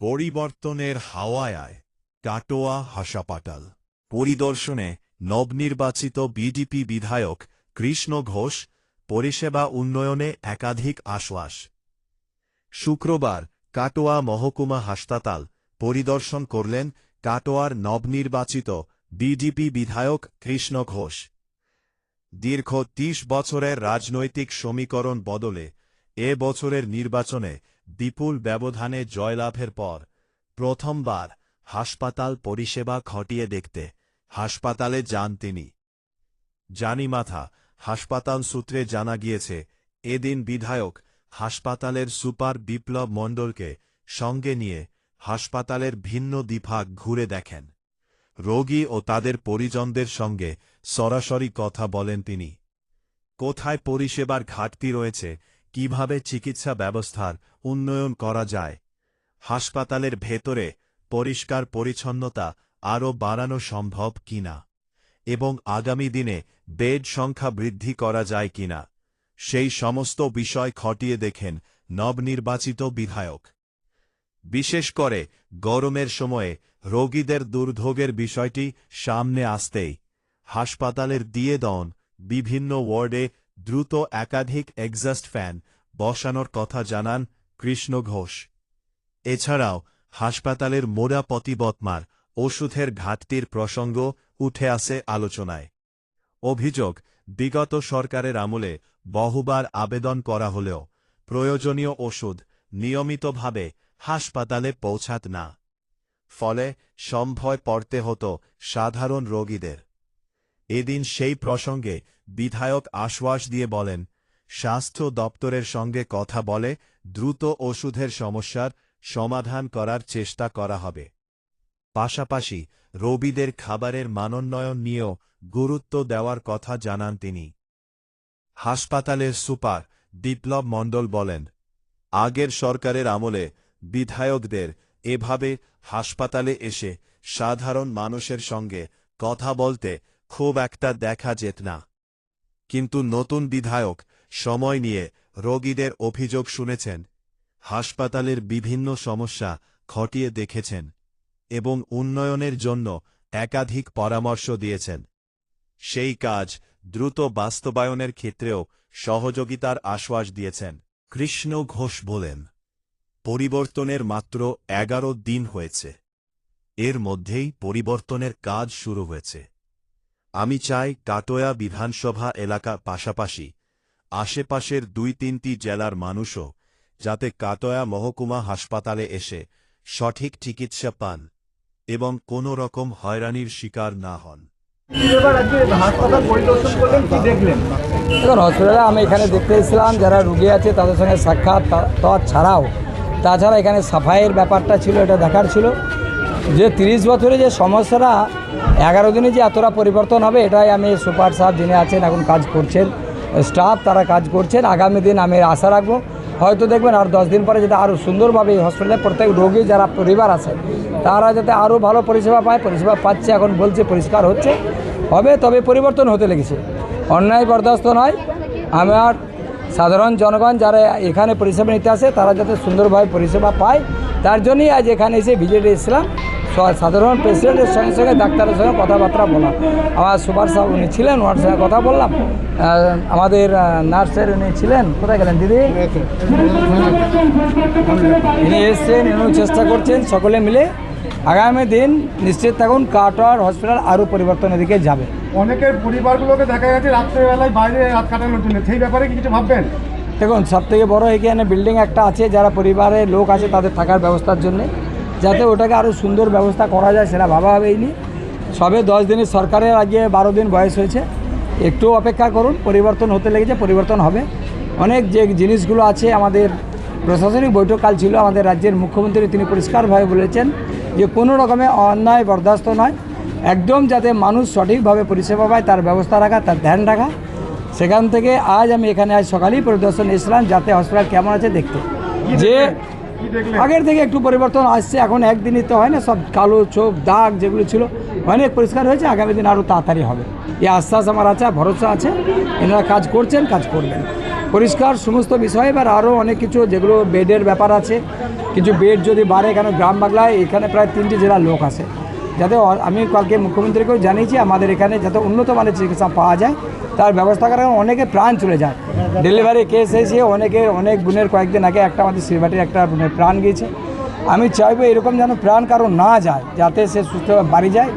পরিবর্তনের হাওয়ায় কাটোয়া হাসপাতাল পরিদর্শনে নবনির্বাচিত বিডিপি বিধায়ক কৃষ্ণ ঘোষ, পরিষেবা উন্নয়নে একাধিক আশ্বাস। শুক্রবার কাটোয়া মহকুমা হাসপাতাল পরিদর্শন করলেন কাটোয়ার নবনির্বাচিত বিডিপি বিধায়ক কৃষ্ণ ঘোষ। দীর্ঘ ৩০ বছরের রাজনৈতিক সমীকরণ বদলে এ বছরের নির্বাচনে বিপুল ব্যবধানে জয়লাভের পর প্রথমবার হাসপাতাল পরিষেবা খতিয়ে দেখতে হাসপাতালে যান তিনি। জানিমাথা হাসপাতাল সূত্রে জানা গিয়েছে, এদিন বিধায়ক হাসপাতালের সুপার বিপ্লব মণ্ডলকে সঙ্গে নিয়ে হাসপাতালের ভিন্ন বিভাগ ঘুরে দেখেন। রোগী ও তাদের পরিজনদের সঙ্গে সরাসরি কথা বলেন তিনি। কোথায় পরিষেবার ঘাটতি রয়েছে, কিভাবে চিকিৎসা ব্যবস্থার উন্নয়ন করা যায়, হাসপাতালের ভেতরে পরিষ্কার পরিচ্ছন্নতা আরও বাড়ানো সম্ভব কিনা এবং আগামী দিনে বেড সংখ্যা বৃদ্ধি করা যায় কিনা, সেই সমস্ত বিষয় খতিয়ে দেখেন নবনির্বাচিত বিধায়ক। বিশেষ করে গরমের সময়ে রোগীদের দুর্ভোগের বিষয়টি সামনে আসতেই হাসপাতালের দিয়ে দন বিভিন্ন ওয়ার্ডে দ্রুত একাধিক এক্সস্ট ফ্যান বসানোর কথা জানান কৃষ্ণ ঘোষ। এছাড়াও হাসপাতালের মোড়া প্রতিবতমার ওষুধের ঘাটতির প্রসঙ্গ উঠে আসে আলোচনায়। অভিযোগ, বিগত সরকারের আমলে বহুবার আবেদন করা হলেও প্রয়োজনীয় ওষুধ নিয়মিতভাবে হাসপাতালে পৌঁছাত না, ফলে সম্ভয় পড়তে হতো সাধারণ রোগীদের। এদিন সেই প্রসঙ্গে বিধায়ক আশ্বাস দিয়ে বলেন, স্বাস্থ্য দপ্তরের সঙ্গে কথা বলে দ্রুত ওষুধের সমস্যার সমাধান করার চেষ্টা করা হবে। পাশাপাশি রোগীদের খাবারের মানোন্নয়ন নিয়েও গুরুত্ব দেওয়ার কথা জানান তিনি। হাসপাতালের সুপার বিপ্লব মণ্ডল বলেন, আগের সরকারের আমলে বিধায়কদের এভাবে হাসপাতালে এসে সাধারণ মানুষের সঙ্গে কথা বলতে খুব একটা দেখা যেত না। কিন্তু নতুন বিধায়ক সময় নিয়ে রোগীদের অভিযোগ শুনেছেন, হাসপাতালের বিভিন্ন সমস্যা খতিয়ে দেখেছেন এবং উন্নয়নের জন্য একাধিক পরামর্শ দিয়েছেন। সেই কাজ দ্রুত বাস্তবায়নের ক্ষেত্রেও সহযোগিতার আশ্বাস দিয়েছেন। কৃষ্ণ ঘোষ বলেন, পরিবর্তনের মাত্র ১১ দিন হয়েছে, এর মধ্যেই পরিবর্তনের কাজ শুরু হয়েছে। আমি চাই কাটোয়া বিধানসভা এলাকার পাশাপাশি আশেপাশের ২-৩টি জেলার মানুষও যাতে কাটোয়া মহকুমা হাসপাতালে এসে সঠিক চিকিৎসা পান এবং কোনো রকম হয়রানির শিকার না হন। হসপিটালে আমি এখানে দেখতে এসেছিলাম যারা রুগী আছে তাদের সঙ্গে সাক্ষাৎ ছাড়াও তাছাড়া এখানে সাফাইয়ের ব্যাপারটা ছিল, এটা দেখার ছিল যে ৩০ বছরে যে সমস্যাটা ১১ দিনে যে এতটা পরিবর্তন হবে, এটাই আমি সুপার সাহেব যিনি আছেন এখন কাজ করছেন, স্টাফ তারা কাজ করছেন। আগামী দিন আমি আশা রাখবো হয়তো দেখবেন আর 10 দিন পরে যাতে আরও সুন্দরভাবে এই হসপিটালে প্রত্যেক রোগী যারা পরিবার আছে তারা যাতে আরও ভালো পরিষেবা পায়, পরিষেবা পাচ্ছে, এখন বলছে পরিষ্কার হচ্ছে হবে, তবে পরিবর্তন হতে লেগেছে, অন্যায় বরদাস্ত নয়। আমার সাধারণ জনগণ যারা এখানে পরিষেবা নিতে আসে তারা যাতে সুন্দরভাবে পরিষেবা পায়, তার জন্যই আজ এখানে এসে ভিজিটে এসেছিলাম। সাধারণ পেশেন্টের সঙ্গে সঙ্গে ডাক্তারের সঙ্গে কথাবার্তা বলা, আমার সুপার সাহেব উনি ছিলেন, ওনার সঙ্গে কথা বললাম। আমাদের নার্সের উনি ছিলেন, কোথায় গেলেন দিদি, ইনি এসছেন, ইনিও চেষ্টা করছেন। সকলে মিলে আগামী দিন নিশ্চিত থাকুন কাটোয়ার হসপিটাল আরও পরিবর্তনের দিকে যাবে। অনেকের পরিবারগুলোকে দেখা গেছে রাত্রেবেলায় বাইরে রাত কাটানোর জন্য, সেই ব্যাপারে কি কিছু ভাববেন? দেখুন, সবথেকে বড় এখানে বিল্ডিং একটা আছে, যারা পরিবারের লোক আছে তাদের থাকার ব্যবস্থার জন্য যাতে ওটাকে আরও সুন্দর ব্যবস্থা করা যায় সেটা ভাবা হবেইনি। সবে 10 দিনের সরকারের আগে 12 দিন বয়স হয়েছে, একটু অপেক্ষা করুন, পরিবর্তন হতে লেগেছে, পরিবর্তন হবে। অনেক যে জিনিসগুলো আছে, আমাদের প্রশাসনিক বৈঠক কাল ছিল, আমাদের রাজ্যের মুখ্যমন্ত্রী তিনি পরিষ্কারভাবে বলেছেন যে কোনো রকমে অন্যায় বরদাস্ত নয়, একদম যাতে মানুষ সঠিকভাবে পরিষেবা পায় তার ব্যবস্থা রাখা, তার ধ্যান রাখা। সেখান থেকে আজ আমি এখানে আজ সকালেই পরিদর্শন এসেছিলাম যাতে হসপিটাল কেমন আছে দেখতে, যে আগের থেকে একটু পরিবর্তন আসছে। এখন একদিনই তো হয় না, সব কালো চোখ দাগ যেগুলো ছিল অনেক পরিষ্কার হয়েছে, আগামী দিন আরও তাড়াতাড়ি হবে এই আশ্বাস আমার আছে, ভরসা আছে। এনারা কাজ করছেন, কাজ করবেন, পরিষ্কার সমস্ত বিষয়। এবার আরও অনেক কিছু যেগুলো বেডের ব্যাপার আছে, কিছু বেড যদি বাড়ে, এখানে গ্রাম বাংলায় এখানে প্রায় 3টি জেলার লোক আছে, যাতে আমি কালকে মুখ্যমন্ত্রীকেও জানিয়েছি আমাদের এখানে যাতে উন্নত মানের চিকিৎসা পাওয়া যায় তার ব্যবস্থা করার। অনেকে প্রাণ চলে যায়, ডেলিভারি কেস এসে অনেক বোনের কয়েকদিন আগে একটা আমাদের শিলবাটির একটা বোনের প্রাণ গিয়েছে। আমি চাইবো এরকম যেন প্রাণ কারো না যায়, যাতে সে সুস্থ বাড়ি যায়।